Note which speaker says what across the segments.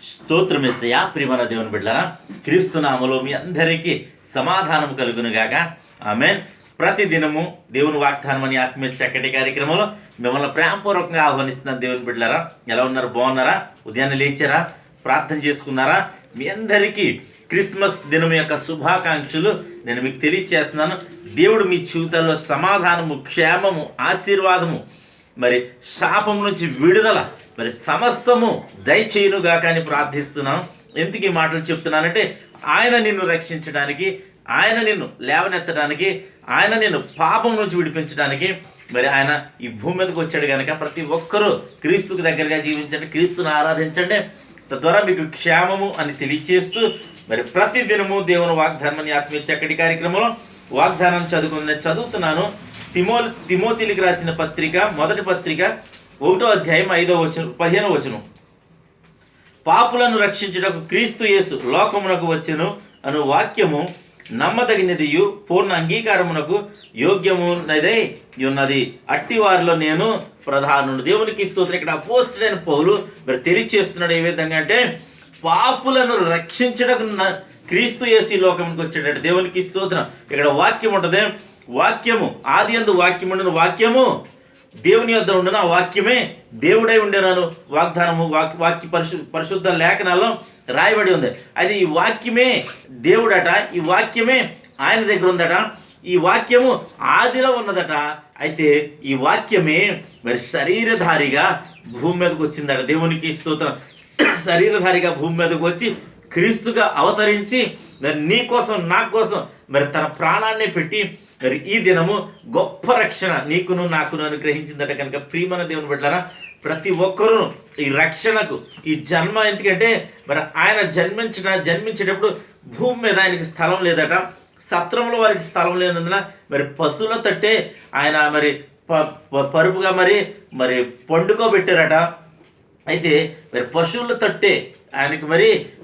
Speaker 1: స్తోత్రమేసయ్యా. ప్రియమైన దేవుని బిడ్డలారా, క్రీస్తు నామములో మీ అందరికీ సమాధానం కలుగునుగాక. ఆమేన్. ప్రతి దినము దేవుని వాగ్దానం అని ఆత్మీయ చక్కటి కార్యక్రమంలో మిమ్మల్ని ప్రేమపూర్వకంగా ఆహ్వానిస్తున్న దేవుని బిడ్డలారా, ఎలా ఉన్నారు? బాగున్నారా? ఉదయాన్నే లేచారా? ప్రార్థన చేసుకున్నారా? మీ అందరికీ క్రిస్మస్ దినం యొక్క శుభాకాంక్షలు నేను మీకు తెలియచేస్తున్నాను. దేవుడు మీ జీవితాల్లో సమాధానము, క్షేమము, ఆశీర్వాదము, మరి శాపం నుంచి విడుదల, మరి సమస్తము దయచేయునుగా కానీ ప్రార్థిస్తున్నాను. ఎందుకు ఈ మాటలు చెప్తున్నానంటే, ఆయన నిన్ను రక్షించడానికి, ఆయన నిన్ను లేవనెత్తడానికి, ఆయన నిన్ను పాపం నుంచి విడిపించడానికి మరి ఆయన ఈ భూమి మీదకి వచ్చాడు కనుక ప్రతి ఒక్కరూ క్రీస్తుకు దగ్గరగా జీవించండి, క్రీస్తుని ఆరాధించండి, తద్వారా మీకు క్షేమము అని తెలియచేస్తూ మరి ప్రతి దినము దేవుని వాగ్దానం ఆత్మీయ చక్కటి కార్యక్రమంలో వాగ్దానం చదువుతున్నాను. తిమోతిలికి రాసిన పత్రిక, మొదటి పత్రిక 1వ అధ్యాయం 5వ వచనం 15వ వచనం. పాపులను రక్షించుటకు క్రీస్తు యేసు లోకమునకు వచ్చెను అను వాక్యము నమ్మదగినదియు పూర్ణ అంగీకారమునకు యోగ్యమునదై ఉన్నది. అట్టి వారిలో నేను ప్రధానుడు. దేవునికి స్తోత్రం. ఇక్కడ అపోస్తలుడైన పౌలు మరి తెలియచేస్తున్నాడు ఏ విధంగా అంటే, పాపులను రక్షించడానికి క్రీస్తు యేసు లోకమునికి వచ్చేటట్టు. దేవునికి స్తోత్రం. ఇక్కడ వాక్యం ఉంటుంది. వాక్యము ఆది యందు వాక్యం ఉండును, వాక్యము దేవుని యొద్ద ఉండును, ఆ వాక్యమే దేవుడై ఉండేనను వాగ్దానము వాక్య పరిశుద్ధ లేఖనాల్లో రాయబడి ఉంది. అది ఈ వాక్యమే దేవుడట, ఈ వాక్యమే ఆయన దగ్గర ఉందట, ఈ వాక్యము ఆదిలో ఉన్నదట. అయితే ఈ వాక్యమే మరి శరీరధారిగా భూమి మీదకి వచ్చిందట. దేవునికి స్తోత్రం. శరీరధారిగా భూమి మీదకి వచ్చి క్రీస్తుగా అవతరించి మరి నీ కోసం, నా కోసం మరి తన ప్రాణాన్ని పెట్టి మరి ఈ దినము గొప్ప రక్షణ నీకును నాకును అనుగ్రహించిందట. కనుక ప్రియమైన దేవుని బిడ్డలారా, ప్రతి ఒక్కరూ ఈ రక్షణకు, ఈ జన్మ, ఎందుకంటే మరి ఆయన జన్మించేటప్పుడు భూమి మీద ఆయనకి స్థలం లేదట, సత్రంలో వారికి స్థలం లేనందున మరి పశువుల తట్టే ఆయన మరి పరుపుగా మరి పండుకోబెట్టారట. అయితే మరి పశువుల తట్టే ఆయనకి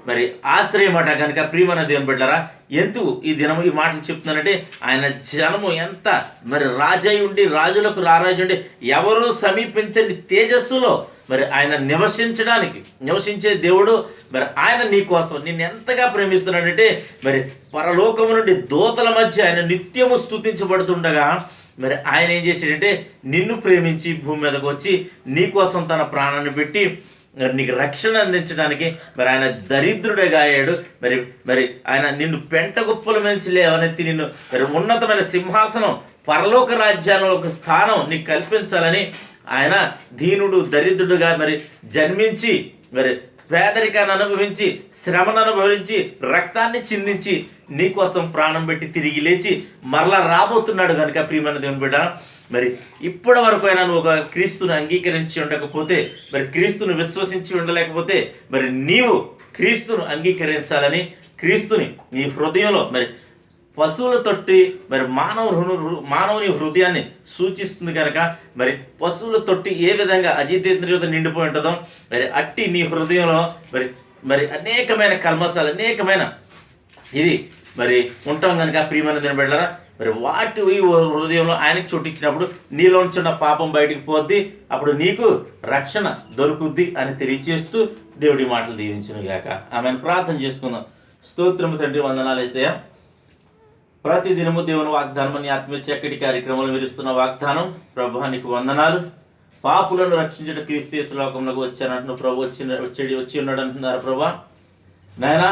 Speaker 1: మరి ఆశ్రయం అట. కనుక ప్రియమైన దేవుని బిడ్డలారా, ఎందుకు ఈ దినము ఈ మాటలు చెప్తున్నానంటే, ఆయన జనము ఎంత మరి రాజై ఉండి, రాజులకు రారాజు ఉండి, ఎవరు సమీపించండి తేజస్సులో మరి ఆయన నివసించే దేవుడు. మరి ఆయన నీ కోసం నిన్ను ఎంతగా ప్రేమిస్తున్నాడంటే, మరి పరలోకము నుండి దూతల మధ్య ఆయన నిత్యము స్తుతించబడుతుండగా మరి ఆయన ఏం చేశాడంటే, నిన్ను ప్రేమించి భూమి మీదకి వచ్చి నీ కోసం తన ప్రాణాన్ని పెట్టి నీకు రక్షణ అందించడానికి మరి ఆయన దరిద్రుడిగా అయ్యాడు. మరి ఆయన నిన్ను పెంట గుప్పల నుంచి లేవనెత్తి నిన్ను మరి ఉన్నతమైన సింహాసనం, పరలోక రాజ్యాల్లో ఒక స్థానం నీకు కల్పించాలని ఆయన దీనుడు, దరిద్రుడుగా మరి జన్మించి మరి పేదరికాన్ని అనుభవించి, శ్రమను అనుభవించి, రక్తాన్ని చిందించి నీకోసం ప్రాణం పెట్టి తిరిగి లేచి మరలా రాబోతున్నాడు. కనుక ప్రియమైన దేవుని బిడ్డ, మరి ఇప్పటి వరకు అయినా నువ్వు ఒక క్రీస్తుని అంగీకరించి ఉండకపోతే, మరి క్రీస్తుని విశ్వసించి ఉండలేకపోతే, మరి నీవు క్రీస్తును అంగీకరించాలని, క్రీస్తుని నీ హృదయంలో మరి పశువుల తొట్టి మరి మానవుని హృదయాన్ని సూచిస్తుంది కనుక మరి పశువుల తొట్టి ఏ విధంగా అజితేంద్రియుత నిండిపోయి ఉంటుందో మరి అట్టి నీ హృదయంలో మరి అనేకమైన కల్మసాలు, అనేకమైన ఇది మరి ఉంటాం కనుక ప్రియమైన దీని బిడ్డలారా, మరి వాటి హృదయంలో ఆయనకి చోటిచ్చినప్పుడు నీలో ఉన్న పాపం బయటికి పోద్ది, అప్పుడు నీకు రక్షణ దొరుకుద్ది అని తెలియచేస్తూ దేవుడి మాటలు దీవించును గాక. ఆమెను ప్రార్థన చేసుకుందాం. స్తోత్రము తండ్రి, వందనాలు యేసయ్యా. ప్రతి దినము దేవుని వాగ్దానం అని ఆత్మీయ చక్కటి కార్యక్రమంలో విరుస్తున్న వాగ్దానం ప్రభు నీకు వందనాలు. పాపులను రక్షించడం క్రీస్తు యేసు లోకంలోకి వచ్చానంటున్నావు ప్రభు. వచ్చి ఉన్నాడు అంటున్నారు ప్రభా. నాయనా,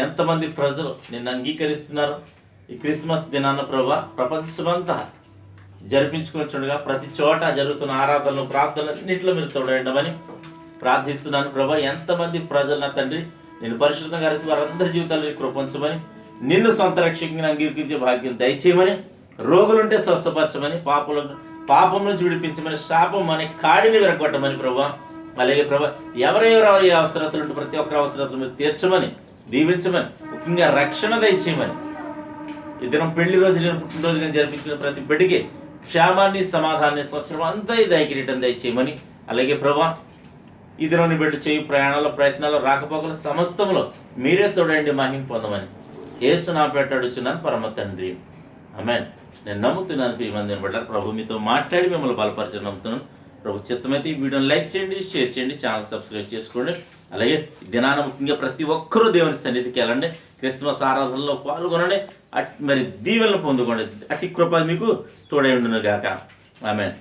Speaker 1: ఎంతమంది ప్రజలు నిన్ను అంగీకరిస్తున్నారు ఈ క్రిస్మస్ దినాన్న ప్రభా. ప్రపంచమంతా జరిపించుకుంటుండగా ప్రతి చోట జరుగుతున్న ఆరాధనలు, ప్రార్థనలన్నింటిలో మీరు తోడేయడమని ప్రార్థిస్తున్నాను ప్రభా. ఎంతమంది ప్రజలు నా తండ్రి నేను పరిశుద్ధంగా వారందరి జీవితాలను కృపించమని, నిన్ను సొంత రక్షకుని అంగీకరించే భాగ్యం దయచేయమని, రోగులుంటే స్వస్థపరచమని, పాపం నుంచి విడిపించమని, శాపం అనే కాడిని విరగొట్టమని ప్రభా. అలాగే ప్రభా, ఎవరెవరు ఏ అవసరతలు ఉంటే ప్రతి ఒక్కరి అవసరతలు మీరు తీర్చమని, దీవించమని, ముఖ్యంగా రక్షణ దయచేయమని, ఈ దినం పెళ్లి రోజు, నేను పుట్టినరోజుగా జరిపించిన ప్రతి బిడ్డకి క్షేమాన్ని, సమాధానాన్ని, స్వచ్ఛం అంతా దయకిరీటం దయచేయమని, అలాగే ప్రభా ఈ దినం బిడ్డ చేయు ప్రయాణాల, ప్రయత్నాలు, రాకపోకలు సమస్తంలో మీరే తోడండి, మహిమ పొందమని యేసు నా పేట అడుగుచున్నాను పరమ తండ్రి. ఆమేన్. నేను నమ్ముతున్నాను ప్రియమైన బిడ్డ, ప్రభు మీతో మాట్లాడి మిమ్మల్ని బలపరచని నమ్ముతున్నాను. ప్రభు చిత్తమైతే ఈ వీడియోని లైక్ చేయండి, షేర్ చేయండి, ఛానల్ సబ్స్క్రైబ్ చేసుకోండి. అలాగే దినాన ముఖ్యంగా ప్రతి ఒక్కరూ దేవుని సన్నిధికి వెళ్ళండి, క్రిస్మస్ ఆరాధనలో పాల్గొనండి, మరి దీవెనలు పొందుకోండి. అట్టి కృప మీకు తోడై ఉండును గాక. ఆమేన్.